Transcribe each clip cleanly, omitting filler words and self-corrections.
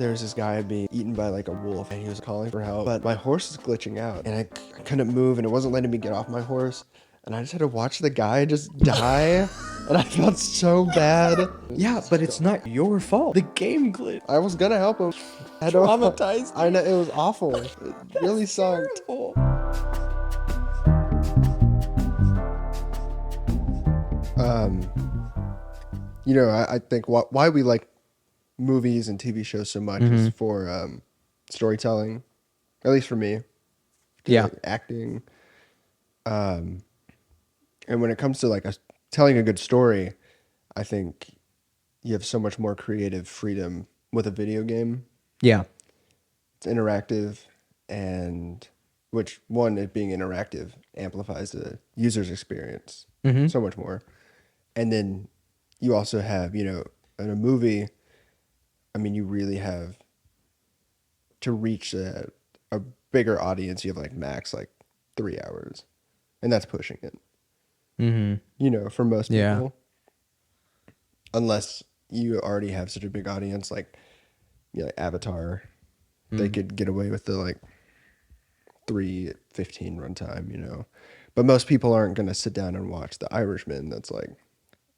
There's this guy being eaten by like a wolf and he was calling for help, but my horse is glitching out and I couldn't move and it wasn't letting me get off my horse. And I just had to watch the guy just die. And I felt so bad. Yeah, but it's not your fault. The game glitch. I was gonna help him. Traumatized I know, it was awful. It really sucked. Terrible. I think why we like movies and TV shows so much is for storytelling, at least for me. Yeah. Like acting. And when it comes to like telling a good story, I think you have so much more creative freedom with a video game. Yeah. It's interactive, and which one, it being interactive amplifies the user's experience so much more. And then you also have, in a movie, I mean, you really have to reach a bigger audience. You have like max like 3 hours, and that's pushing it. For most Yeah. people, unless you already have such a big audience, like Avatar, they could get away with the like 3:15 runtime. But most people aren't gonna sit down and watch The Irishman. That's like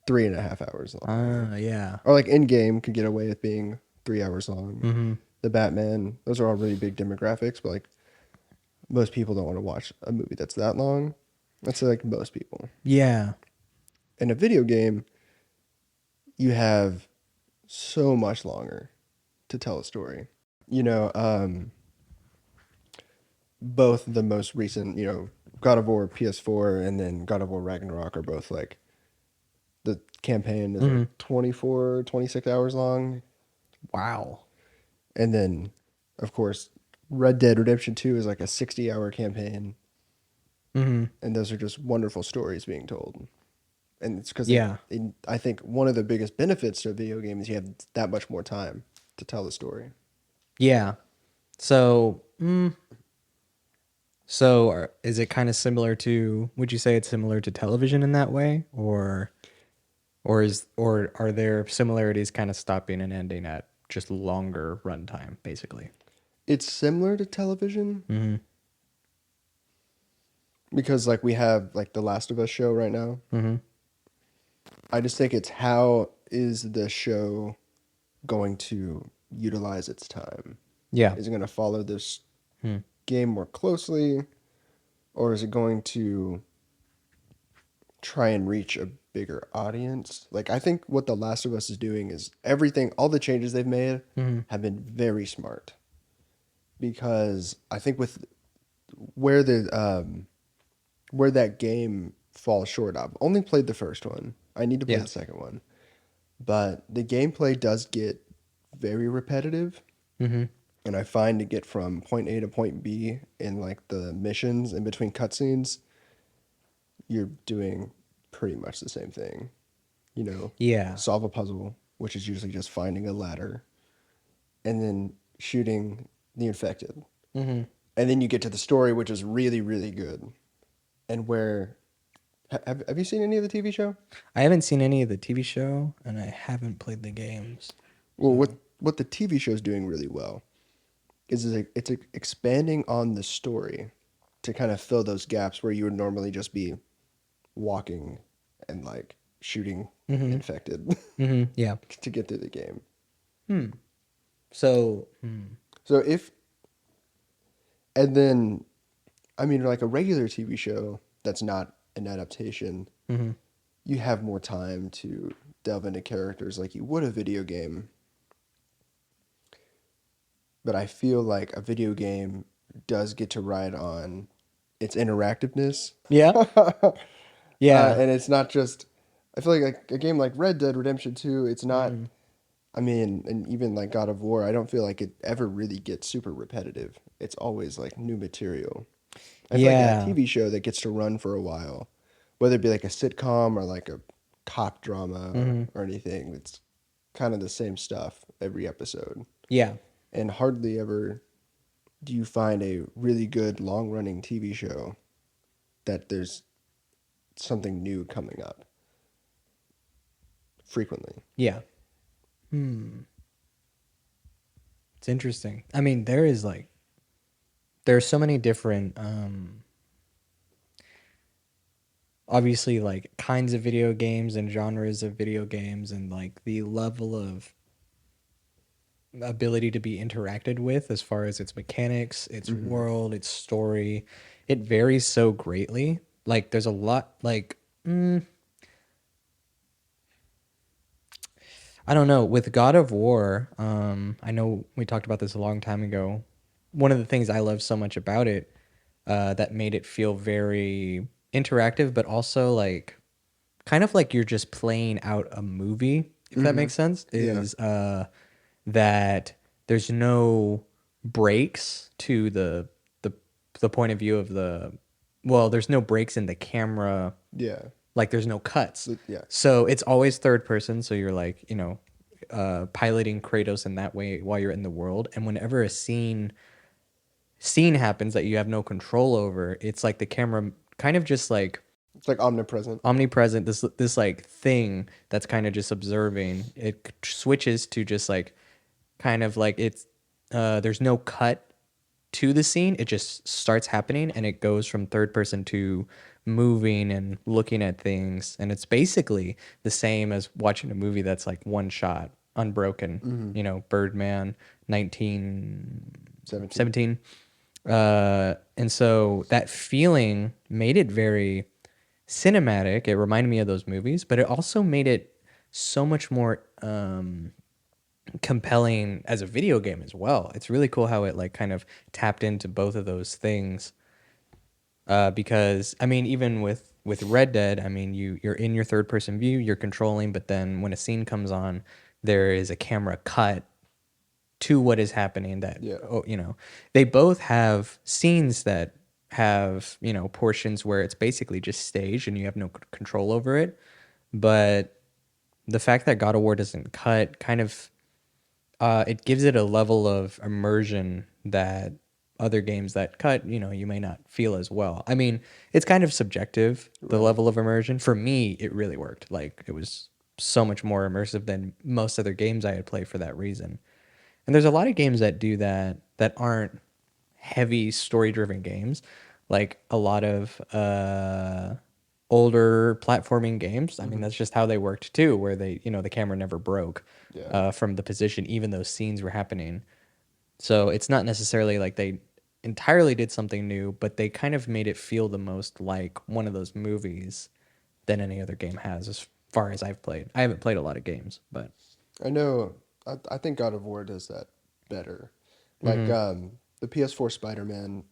3.5 hours long. Yeah. Or like In-Game could get away with being 3 hours long. The Batman, those are all really big demographics, but like most people don't want to watch a movie that's that long. That's like most people. Yeah. In a video game, you have so much longer to tell a story. Both the most recent, God of War PS4 and then God of War Ragnarok are both like, the campaign is like 24, 26 hours long. Wow. And then, of course, Red Dead Redemption 2 is like a 60-hour campaign. And those are just wonderful stories being told. And it's because I think one of the biggest benefits to a video game is you have that much more time to tell the story. Yeah. So, is it kind of similar to? Would you say it's similar to television in that way, or are there similarities kind of stopping and ending at just longer runtime, basically? It's similar to television because like we have like the Last of Us show right now. I just think it's how is the show going to utilize its time? Yeah. Is it going to follow this game more closely, or is it going to try and reach a bigger audience? Like, I think what The Last of Us is doing is everything, all the changes they've made have been very smart. Because I think with where that game falls short, I've only played the first one. I need to play the second one. But the gameplay does get very repetitive. And I find to get from point A to point B in like the missions in between cutscenes, you're doing pretty much the same thing. Yeah. Solve a puzzle, which is usually just finding a ladder, and then shooting the infected. And then you get to the story, which is really, really good. And where... Have you seen any of the TV show? I haven't seen any of the TV show, and I haven't played the games. Well, what the TV show is doing really well is it's expanding on the story to kind of fill those gaps where you would normally just be walking and like shooting infected Yeah. to get through the game. So, and then, I mean, like a regular TV show that's not an adaptation, you have more time to delve into characters like you would a video game. But I feel like a video game does get to ride on its interactiveness. yeah. Yeah. And it's not just... I feel like a game like Red Dead Redemption 2, it's not... I mean, and even like God of War, I don't feel like it ever really gets super repetitive. It's always like new material. I feel like a TV show that gets to run for a while, whether it be like a sitcom or like a cop drama or anything, it's kind of the same stuff every episode. Yeah. And hardly ever do you find a really good long-running TV show that there's something new coming up frequently. Yeah. It's interesting. I mean, there are so many different obviously like kinds of video games and genres of video games, and like the level of ability to be interacted with as far as its mechanics, its world, its story. It varies so greatly. Like there's a lot like I don't know, with God of War, I know we talked about this a long time ago. One of the things I love so much about it, that made it feel very interactive, but also like kind of like you're just playing out a movie, if that makes sense, Yeah. is that there's no breaks to the the point of view of the well, there's no breaks in the camera, Yeah. like there's no cuts. Yeah. So it's always third person, so you're like, piloting Kratos in that way while you're in the world, and whenever a scene happens that you have no control over, it's like the camera kind of just like It's like omnipresent. omnipresent, this like thing that's kind of just observing. It switches to just like kind of like it's there's no cut to the scene. It just starts happening and it goes from third person to moving and looking at things, and it's basically the same as watching a movie that's like one shot unbroken. Birdman 17. 1917. And so that feeling made it very cinematic. It reminded me of those movies, but it also made it so much more compelling as a video game as well. It's really cool how it like kind of tapped into both of those things. Because I mean, even with Red Dead, I mean, you're in your third person view, you're controlling, but then when a scene comes on, there is a camera cut to what is happening. That Yeah. they both have scenes that have portions where it's basically just staged and you have no control over it. But the fact that God of War doesn't cut kind of it gives it a level of immersion that other games that cut, you may not feel as well. I mean, it's kind of subjective, the Right. level of immersion. For me, it really worked. Like it was so much more immersive than most other games I had played for that reason. And there's a lot of games that do that that aren't heavy story driven games, like a lot of older platforming games. I mean, that's just how they worked too, where the camera never broke Yeah. from the position, even though scenes were happening. So it's not necessarily like they entirely did something new, but they kind of made it feel the most like one of those movies than any other game has, as far as I've played. I haven't played a lot of games, but I know. I think God of War does that better. Like the PS4 Spider-Man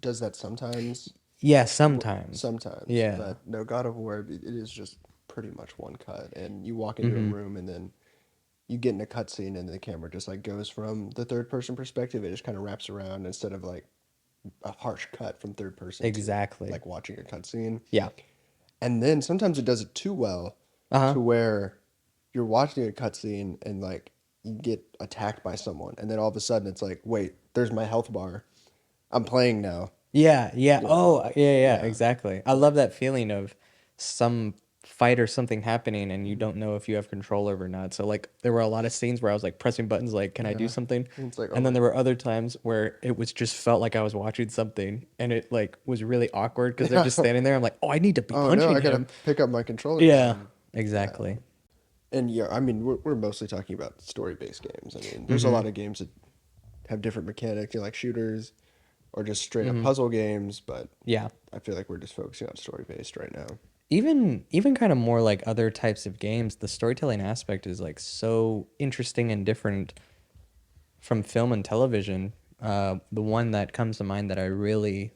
does that sometimes. yeah, sometimes. Sometimes, Yeah. but no, God of War, it is just pretty much one cut, and you walk into a room and then you get in a cutscene and the camera just like goes from the third person perspective. It just kind of wraps around instead of like a harsh cut from third person to Exactly. like watching a cutscene. Yeah. And then sometimes it does it too well Uh-huh. to where you're watching a cutscene and like you get attacked by someone, and then all of a sudden it's like, wait, there's my health bar. I'm playing now. Yeah, yeah. You know? Oh, yeah, yeah, Yeah. exactly. I love that feeling of some fight or something happening and you don't know if you have control over or not. So like there were a lot of scenes where I was like pressing buttons like, can I do Yeah. something? And it's like, And then oh, there were other times where it was just felt like I was watching something and it like was really awkward because they're just standing there. I'm like, oh, I need to be oh no, punching I gotta him. pick up my controller Yeah, now. Yeah. exactly. And yeah, I mean, we're mostly talking about story-based games. I mean, there's a lot of games that have different mechanics, like shooters or just straight up puzzle games, but Yeah. I feel like we're just focusing on story-based right now. Even kind of more like other types of games, the storytelling aspect is like so interesting and different from film and television. The one that comes to mind that I really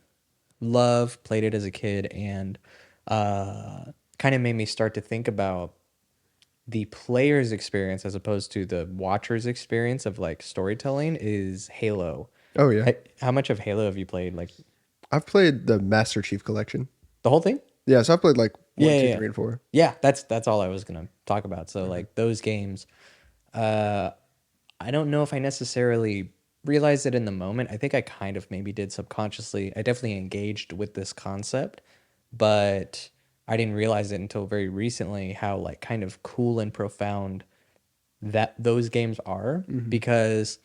love, played it as a kid, and kind of made me start to think about the player's experience as opposed to the watcher's experience of like storytelling is Halo. Oh yeah, How much of Halo have you played? Like I've played the Master Chief Collection. the whole thing? Yeah, so I've played like Yeah, one, yeah, two, yeah. three, and four. Yeah, that's all I was gonna talk about. So like those games, uh, I don't know if I necessarily realized it in the moment. I think I kind of maybe did subconsciously. I definitely engaged with this concept, but I didn't realize it until very recently how like kind of cool and profound that those games are because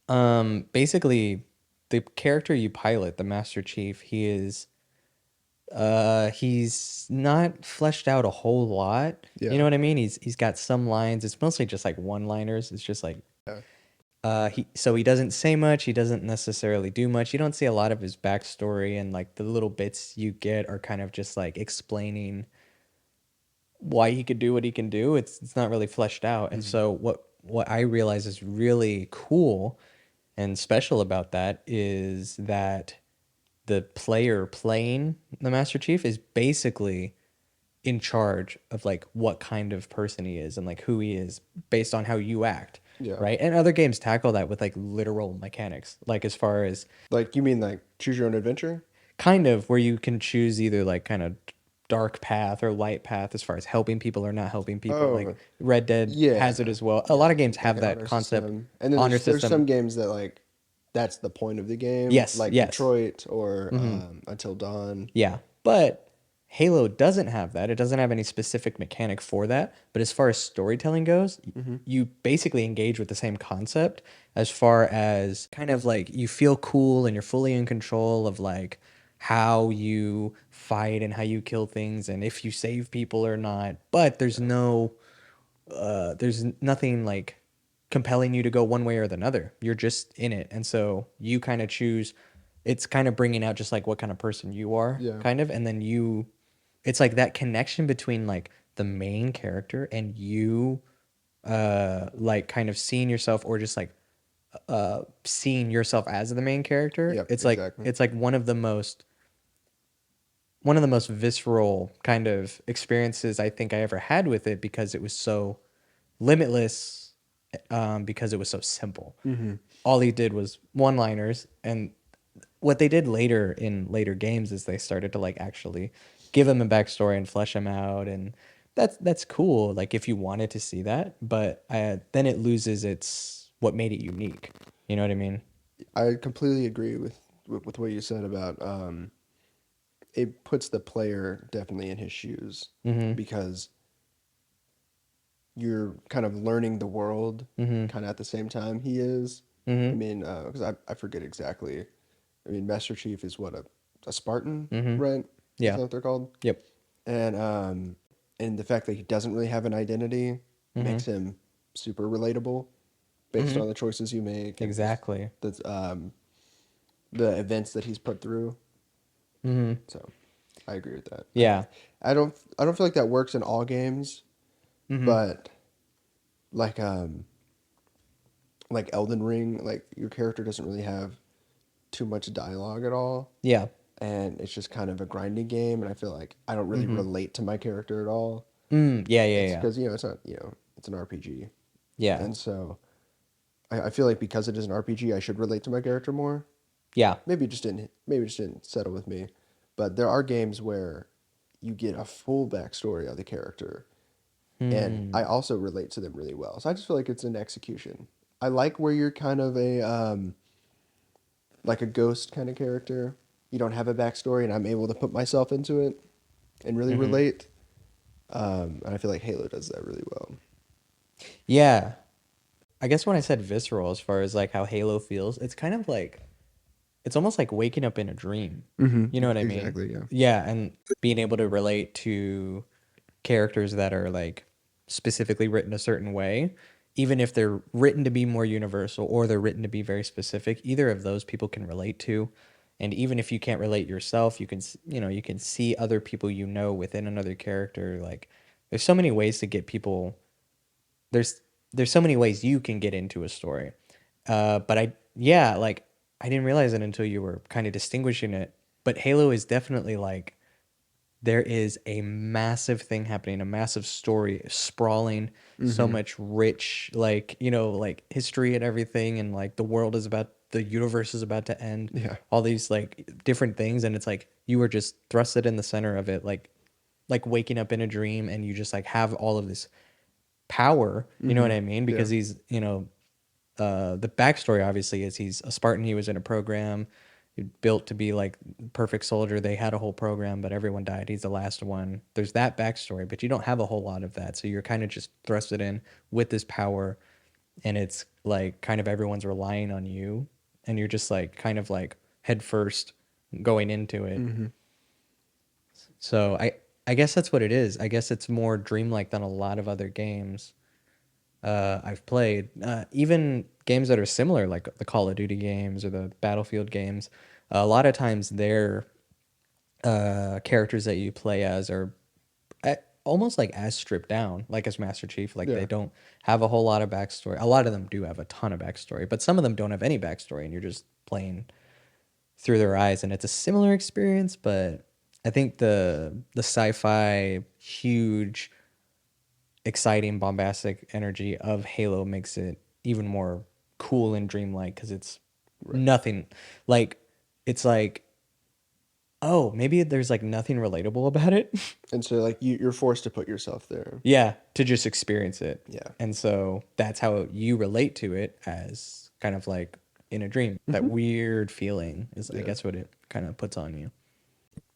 Basically, the character you pilot, the Master Chief, he's not fleshed out a whole lot. You Yeah. know what I mean? He's got some lines. It's mostly just like one-liners. It's just like Yeah. he doesn't say much. He doesn't necessarily do much. You don't see a lot of his backstory, and like the little bits you get are kind of just like explaining why he could do what he can do. It's not really fleshed out. And Mhm. so what I realize is really cool and special about that is that the player playing the Master Chief is basically in charge of like what kind of person he is and like who he is based on how you act, Yeah. right? And other games tackle that with like literal mechanics, like as far as Like you mean like choose your own adventure? kind of where you can choose either like kind of dark path or light path as far as helping people or not helping people. Like Oh, Red Dead has it yeah. as well. A lot Yeah. of games Like have an that honor concept. system. And then Honor there's system. some games that like that's the point of the game, Yes, like yes. Detroit or Until Dawn. Yeah, but Halo doesn't have that. It doesn't have any specific mechanic for that. But as far as storytelling goes, you basically engage with the same concept as far as kind of like you feel cool and you're fully in control of like how you fight and how you kill things and if you save people or not. But there's nothing like compelling you to go one way or the other. You're just in it. And so you kind of choose, it's kind of bringing out just like what kind of person you are, Yeah. kind of. And then it's like that connection between like the main character and you, like kind of seeing yourself or just like, seeing yourself as the main character. Yep, exactly. It's like one of the most visceral kind of experiences I think I ever had with it because it was so limitless, because it was so simple. All he did was one-liners, and what they did later in later games is they started to like actually give him a backstory and flesh him out, and that's cool. Like if you wanted to see that, but then it loses its what made it unique. You know what I mean? I completely agree with what you said about it puts the player definitely in his shoes Mm-hmm. because you're kind of learning the world Mm-hmm. kind of at the same time he is. I Mm-hmm. mean, because I forget exactly. I mean, Master Chief is what a Spartan, Mm-hmm. right? Is Yeah. that what they're called? Yep. And the fact that he doesn't really have an identity Mm-hmm. makes him super relatable based Mm-hmm. on the choices you make and just Exactly. the events that he's put through. Mm-hmm. So I agree with that. Yeah. I don't feel like that works in all games, Mm-hmm. but like like Elden Ring, like your character doesn't really have too much dialogue at all, Yeah. and it's just kind of a grinding game, and I feel like I don't really Mm-hmm. relate to my character at all. Yeah. Yeah. It's Yeah. because it's not it's an RPG, Yeah. and so I feel like because it is an RPG, I should relate to my character more. Yeah. Maybe it just didn't settle with me, but there are games where you get a full backstory of the character, and Hmm. I also relate to them really well. So I just feel like it's an execution. I like where you're kind of a like a ghost kind of character. You don't have a backstory, and I'm able to put myself into it and really Mm-hmm. relate. And I feel like Halo does that really well. Yeah. I guess when I said visceral, as far as like how Halo feels, it's kind of like it's almost like waking up in a dream. You know what I mean? Exactly. Yeah. Yeah, and being able to relate to characters that are like specifically written a certain way, even if they're written to be more universal or they're written to be very specific, either of those people can relate to. And even if you can't relate yourself, you can, you can see other people within another character. Like there's so many ways to get people there's there's so many ways you can get into a story. But like I didn't realize it until you were kind of distinguishing it. But Halo is definitely like there is a massive thing happening, a massive story sprawling, so Mm-hmm. much rich, like, like history and everything. And like the universe is about to end, Yeah. all these like different things. And it's like you were just thrusted in the center of it, like waking up in a dream and you just like have all of this power, you know Mm-hmm. what I mean? Yeah. Because the backstory obviously is he's a Spartan. He was in a program built to be like perfect soldier. They had a whole program, but everyone died. He's the last one. There's that backstory, but you don't have a whole lot of that. So you're kind of just thrusted in with this power and it's like kind of everyone's relying on you, and you're just like kind of like head first going into it. Mm-hmm. So I guess that's what it is. I guess it's more dreamlike than a lot of other games I've played. Even games that are similar, like the Call of Duty games or the Battlefield games. A lot of times their characters that you play as are almost like as stripped down, like as Master Chief. Like they Yeah. don't have a whole lot of backstory. A lot of them do have a ton of backstory, but some of them don't have any backstory, and you're just playing through their eyes, and it's a similar experience. But I think the sci-fi huge, exciting, bombastic energy of Halo makes it even more cool and dreamlike because it's Right. nothing like it's like, oh, maybe there's like nothing relatable about it. And so like you're forced to put yourself there. Yeah, to just experience it. Yeah. And so that's how you relate to it, as kind of like in a dream. That Mm-hmm. weird feeling is, I Yeah. guess, what it kind of puts on you.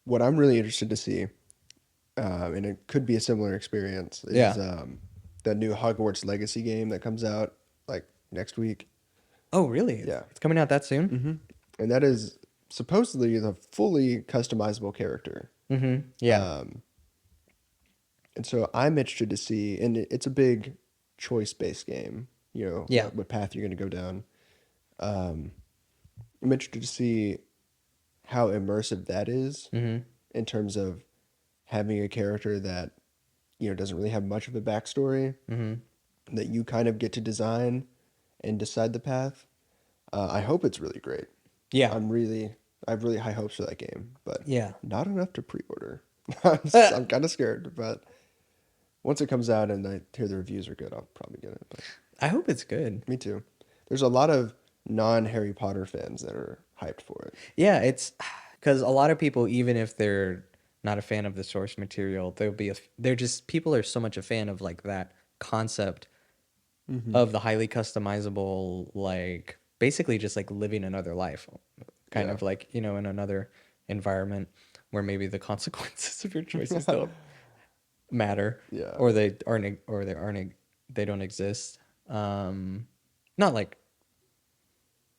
What I'm really interested to see, and it could be a similar experience, Yeah. is the new Hogwarts Legacy game that comes out like next week. Oh, really? Yeah. It's coming out that soon? Mm-hmm. And that is supposedly the fully customizable character. Mm-hmm. Yeah. Um, and so I'm interested to see, and it's a big choice-based game, you know, Yeah. what path you're going to go down. Um, I'm interested to see how immersive that is Mm-hmm. in terms of having a character that, you know, doesn't really have much of a backstory Mm-hmm. that you kind of get to design and decide the path. I hope it's really great. Yeah. I have really high hopes for that game, but Yeah. not enough to pre-order. I'm kind of scared, but once it comes out and I hear the reviews are good, I'll probably get it. But I hope it's good. me too. There's a lot of non-Harry Potter fans that are hyped for it. Yeah, it's because a lot of people, even if they're not a fan of the source material, they're just, people are so much a fan of like that concept Mm-hmm. of the highly customizable, like basically just like living another life, kind Yeah. of like, you know, in another environment where maybe the consequences of your choices don't matter, Yeah. or they don't exist. Not like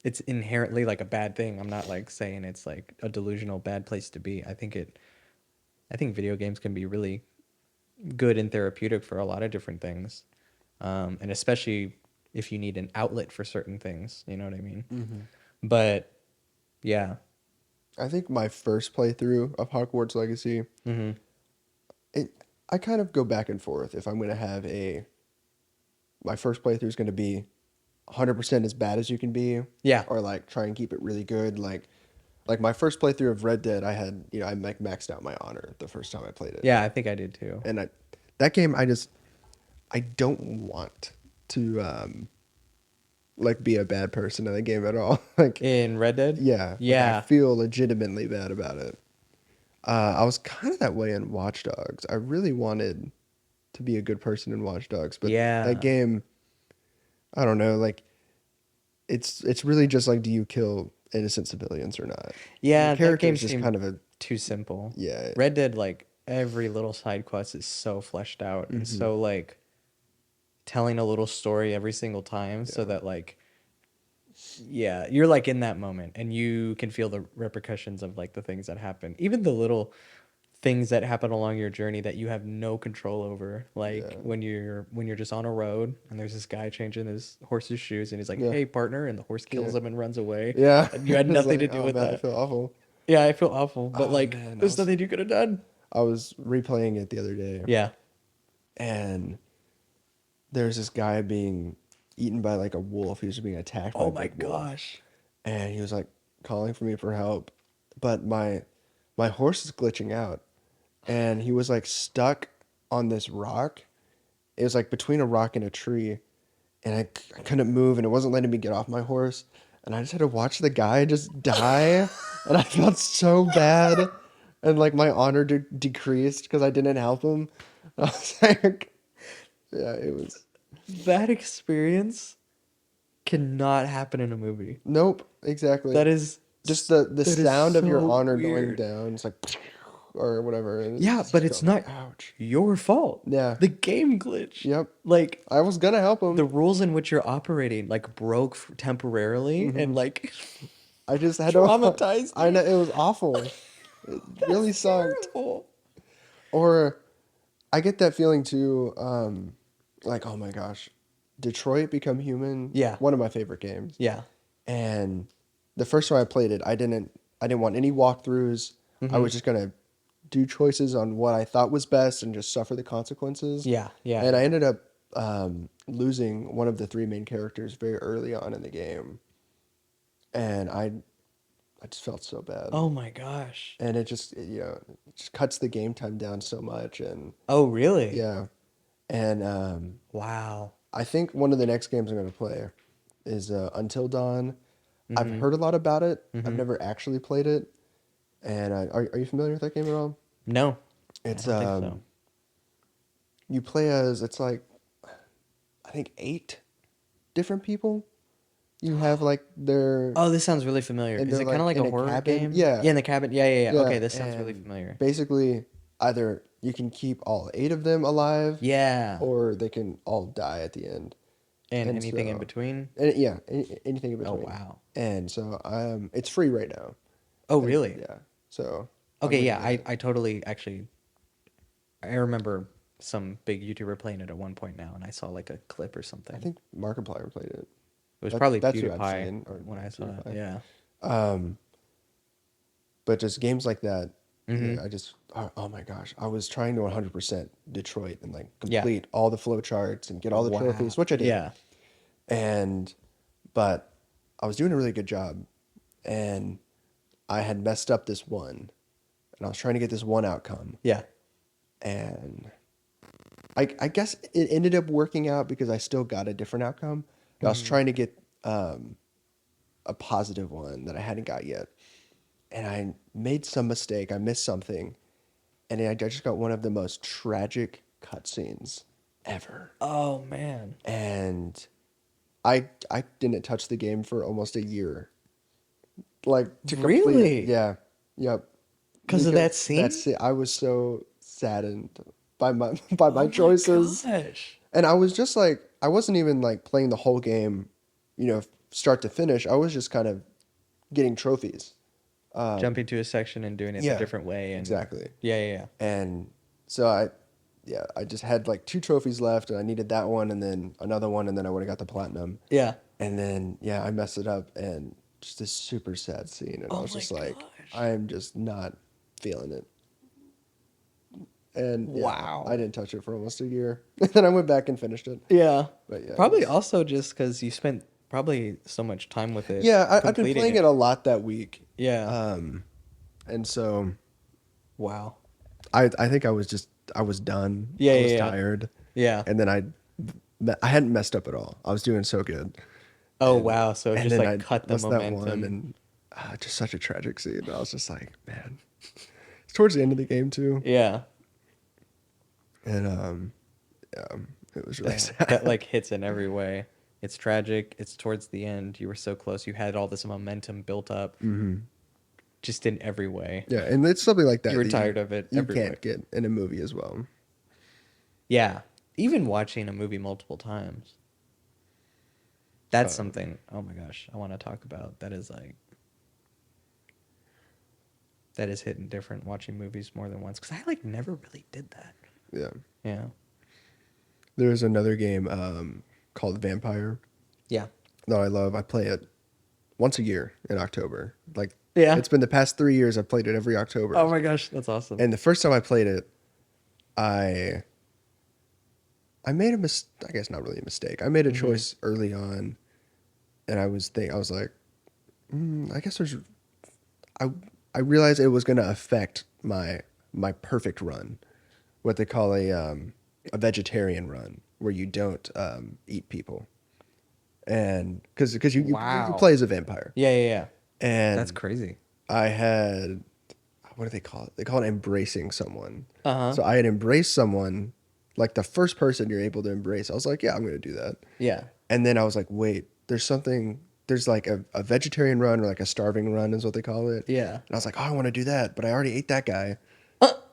it's inherently like a bad thing. I'm not like saying it's like a delusional bad place to be. I think video games can be really good and therapeutic for a lot of different things. And especially if you need an outlet for certain things, you know what I mean? Mm-hmm. But yeah. I think my first playthrough of Hogwarts Legacy, Mm-hmm. I kind of go back and forth if I'm going to have my first playthrough is going to be 100% as bad as you can be, Yeah. or like try and keep it really good. Like my first playthrough of Red Dead, I like maxed out my honor the first time I played it. Yeah, I think I did too. And that game, I don't want to, like be a bad person in the game at all. Like, In Red Dead? yeah, like I Yeah. feel legitimately bad about it. I was kind of that way in Watch Dogs. I really wanted to be a good person in Watch Dogs, but that Yeah. game, I don't know, like it's really just like, do you kill innocent civilians or not? The Yeah, that character game is just kind seemed of a too simple. yeah. Red Dead, like every little side quest is so fleshed out and Hmm. so like telling a little story every single time, so Yeah. that like, yeah, you're like in that moment and you can feel the repercussions of like the things that happen. Even the little things that happen along your journey that you have no control over. Like Yeah. when you're just on a road and there's this guy changing his horse's shoes and he's like, Yeah. "Hey, partner," and the horse Yeah. kills him and runs away. Yeah. And you had It's nothing to like, do oh with man, I that. feel awful. Yeah, I feel awful, but Oh like man, there's nothing you could have done. I was replaying it the other day, Yeah. and there's this guy being eaten by like a wolf. He was being attacked by a Oh my big wolf, gosh. and he was like calling for me for help, but my horse is glitching out, and he was like stuck on this rock. It was like between a rock and a tree, and I couldn't move, and it wasn't letting me get off my horse, and I just had to watch the guy just die, and I felt so bad, and like my honor decreased because I didn't help him. I was like, yeah, it was That experience cannot happen in a movie. nope, exactly. That is Just the that is sound of your so honor going weird. down. It's like or whatever. And Yeah, it's but just it's going like, not ouch. your fault. Yeah. The game glitch. Yep. Like I was gonna help the him. rules in which you're operating like broke temporarily and like I just had to. traumatized I know you. it was awful. It really That's sucked. terrible. Or I get that feeling too. Like, oh my gosh, Detroit Become Human. Yeah. One of my favorite games. Yeah. And the first time I played it, I didn't want any walkthroughs. I Mm-hmm. was just gonna do choices on what I thought was best and just suffer the consequences. Yeah. Yeah. And I Yeah. ended up losing one of the three main characters very early on in the game, and I just felt so bad. Oh my gosh. And it just cuts the game time down so much. And Oh really? yeah, and Wow. I think one of the next games I'm gonna play is Until Dawn. I've Mm-hmm. heard a lot about it. I've Mm-hmm. never actually played it. And are you familiar with that game at all? No, I It's don't think so. you play as it's like I think 8 different people. You have like their Oh, this sounds really familiar. and Is they're it kind of like like in a a horror cabin. game? Yeah, Yeah, in the cabin. Yeah, yeah, yeah. Okay, yeah, this sounds really and familiar. basically either you can keep all 8 of them alive, Yeah. or they can all die at the end. And And anything in so, between? and yeah, anything in Oh, between. wow. And so it's free right now. Oh, really? Yeah. So I'm Okay, gonna yeah, get it. I totally actually I remember some big YouTuber playing it at one point now, and I saw like a clip or I something. think Markiplier played it. It was probably That's who I've PewDiePie seen, or when I saw it. PewDiePie. Yeah. Um, but just games like that, Mm-hmm. yeah, oh my gosh, I was trying to 100% Detroit and like Yeah. complete all the flow charts and get all the Wow. trophies, which I did. Yeah. And but I was doing a really good job, and I had messed up this one, and I was trying to get this one outcome, Yeah. and I guess it ended up working out because I still got a different outcome. But I was Mm-hmm. trying to get a positive one that I hadn't got yet, and I made some mistake. I missed something, and I just got one of the most tragic cutscenes ever. Oh man. And I didn't touch the game for almost a year, like to complete it. Really? Yeah, yep. Because of that scene? That's it. I was so saddened by my by my Oh my choices, gosh. and I was just like, I wasn't even like playing the whole game, start to finish. I was just kind of getting trophies. Jumping to a section and doing it the Yeah, different way and exactly. yeah, yeah, yeah. And so I just had like 2 trophies left, and I needed that one, and then another one, and then I would have got the platinum. Yeah. And then yeah, I messed it up, and just this super sad scene, and I Oh was my just like, gosh. I am just not feeling it. And yeah, I Wow. didn't touch it for almost a year. And then I went back and finished it. Yeah. But yeah, Probably also just because you spent probably so much time with it I've been completing playing it a lot that week. Yeah. And so Wow. I think I was done. Yeah, I yeah, was yeah. tired, Yeah. and then I hadn't messed up at all. I was doing so good. Oh And wow. So it and just then like I cut the messed that one, momentum. and just such a tragic scene. I was just like, man. It's towards the end of the game too, Yeah. and yeah, it was really That, sad. that like hits in every way. It's tragic. It's towards the end. You were so close. You had all this momentum built up, just in every way. Yeah, and it's something like that You were that tired of it you every way. can't get in a movie as well. Yeah. Even watching a movie multiple times. That's Uh, something. Oh my gosh, I want to talk about. That is like that is hitting different watching movies more than once because I like never really did that. Yeah, Yeah. there's another game called Vampire Yeah. that I love. I play it once a year in October. Like, Yeah. it's been the past 3 years. I've played it every October. Oh my gosh, that's awesome. And the first time I played it, I made a I guess not really a mistake. I made a choice early on, and I was like, I guess I I realized it was going to affect my perfect run, what they call a vegetarian run, where you don't eat people, and because you Wow. play as a vampire, Yeah, yeah, yeah. That's and crazy. I had, what do they call it? They call it embracing someone. Uh-huh. So I had embraced someone, like the first person you're able to embrace. I was like, yeah, I'm going to do that. Yeah. And then I was like, wait, there's like a vegetarian run, or like a starving run is what they call it. Yeah. And I was like, oh, I want to do that, but I already ate that guy.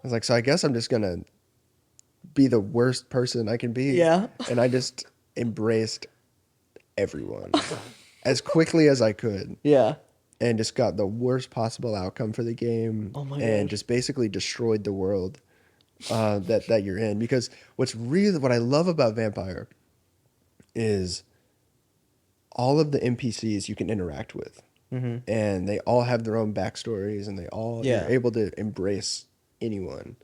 was like, so I guess I'm just gonna be the worst person I can be. Yeah. And I just embraced everyone as quickly as I could Yeah. and just got the worst possible outcome for the game Oh my and gosh. just basically destroyed the world that you're in. Because what I love about Vampire is all of the NPCs you can interact with, and they all have their own backstories, and you're Yeah. able to embrace anyone.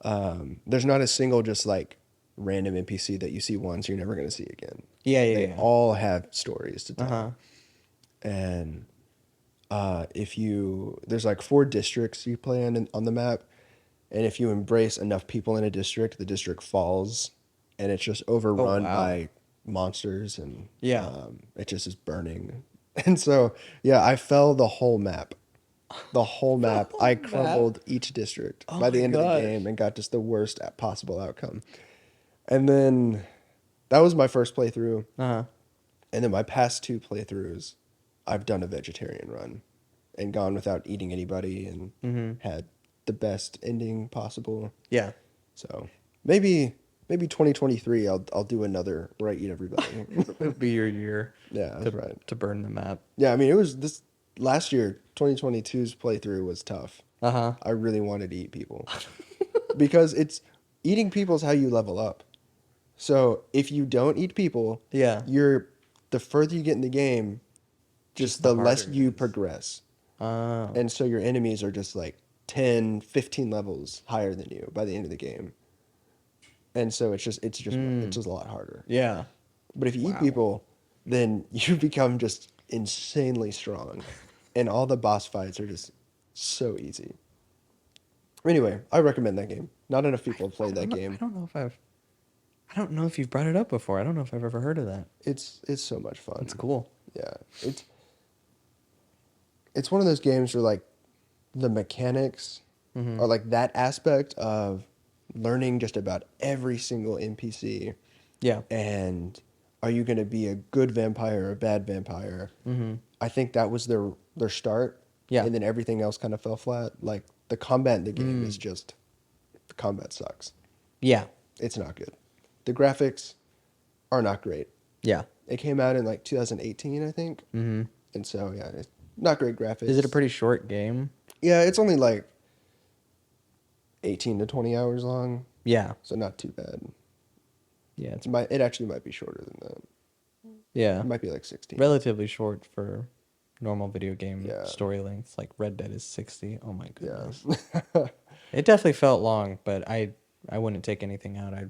There's not a single just like random NPC that you see once you're never going to see again. Yeah. Yeah. They Yeah. all have stories to Uh huh. tell. And if you there's like 4 districts you play on the map, and if you embrace enough people in a district, the district falls, and it's just Oh overrun wow. by monsters, and Yeah. it just is burning. And so, yeah, I fell the whole map. The whole The map. I whole map. crumbled each district Oh by my the end of the gosh. game and got just the worst possible outcome. And then that was my first playthrough. Uh huh. And then my past 2 playthroughs, I've done a vegetarian run and gone without eating anybody and had the best ending possible. Yeah. So maybe 2023 I'll do another where I eat everybody. It'll be your year Yeah, that's right. to burn the map. Yeah, I mean it was this last year, 2022's playthrough was tough. Uh huh. I really wanted to eat people because it's eating people is how you level up. So if you don't eat people, Yeah. you're the further you get in the game, just the the harder less it you is. progress. Oh. And so your enemies are just like 10, 15 levels higher than you by the end of the game. And so it's just a lot harder. Yeah. But if you eat Wow. people, then you become just insanely strong. And all the boss fights are just so easy. Anyway, I recommend that game. Not enough people have played that I game. don't know if I've. I don't know if you've brought it up before. I don't know if I've ever heard of that. It's so much That's fun. cool. Yeah. It's one of those games where like the mechanics Mm-hmm. are like that aspect of learning just about every single NPC, Yeah. and are you going to be a good vampire or a bad vampire? Mm-hmm. I think that was their start, Yeah. and then everything else kind of fell flat. Like the combat in the game is Mm. just the combat sucks. Yeah. It's not good. The graphics are not great. Yeah. It came out in like 2018, I think, Mm-hmm. and so yeah, it's not great Is it a graphics. pretty short game? Yeah, it's only like 18 to 20 hours long, Yeah. so not too bad. Yeah. It's It actually might be shorter than that. yeah. It might be like 16. Relatively short for normal video game Yeah. story lengths. Like Red Dead is 60. Oh my Yeah. goodness. It definitely felt long, but I wouldn't take anything out. I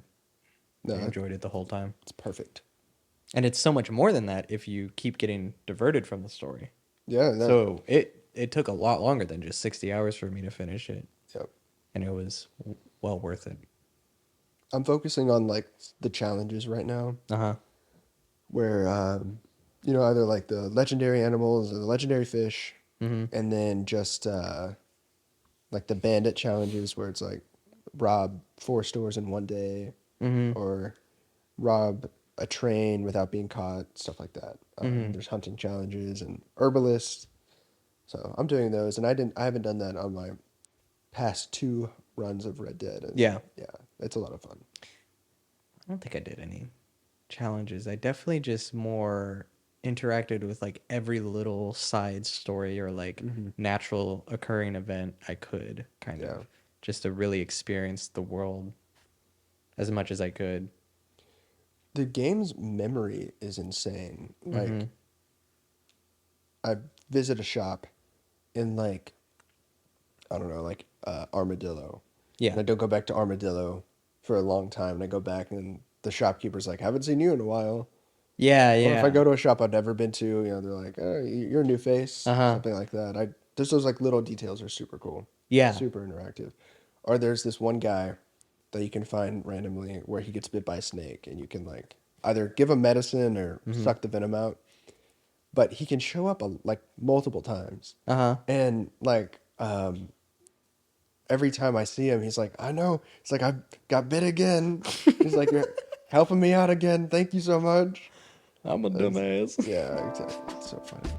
No, enjoyed it the whole time. it's perfect. And it's so much more than that if you keep getting diverted from the story. Yeah, no. So it took a lot longer than just 60 hours for me to finish it, Yep. and it was well worth it. I'm focusing on like the challenges right now Uh-huh. where either like the legendary animals or the legendary fish, Mhm. and then just like the bandit challenges where it's like rob 4 stores in one day, Mhm. or rob a train without being caught, stuff like that. Mhm. There's hunting challenges and herbalists. So I'm doing those, and I haven't done that on my past 2 runs of Red Dead, and Yeah. yeah, it's a lot of fun. I don't think I did any challenges. I definitely just more interacted with like every little side story or like natural occurring event I could kind Yeah. of just to really experience the world as much as I could. The game's memory is insane. Like I visit a shop in like I don't know, like Armadillo. Yeah. And I don't go back to Armadillo for a long time, and I go back and the shopkeeper's like, "Haven't seen you in a while." Yeah, Or if I yeah. go to a shop I've never been to, they're like, "Oh, you're a new face," Uh-huh. something like that. Just those like little details are super cool. Yeah. Super interactive. Or there's this one guy that you can find randomly where he gets bit by a snake, and you can like either give him medicine or suck the venom out. But he can show up like multiple times, Uh-huh. and like every time I see him, he's like, "I know." It's like I got bit again. He's like, "You're helping me out again. Thank you so much." I'm a It's- dumbass. Yeah, exactly. It's so funny.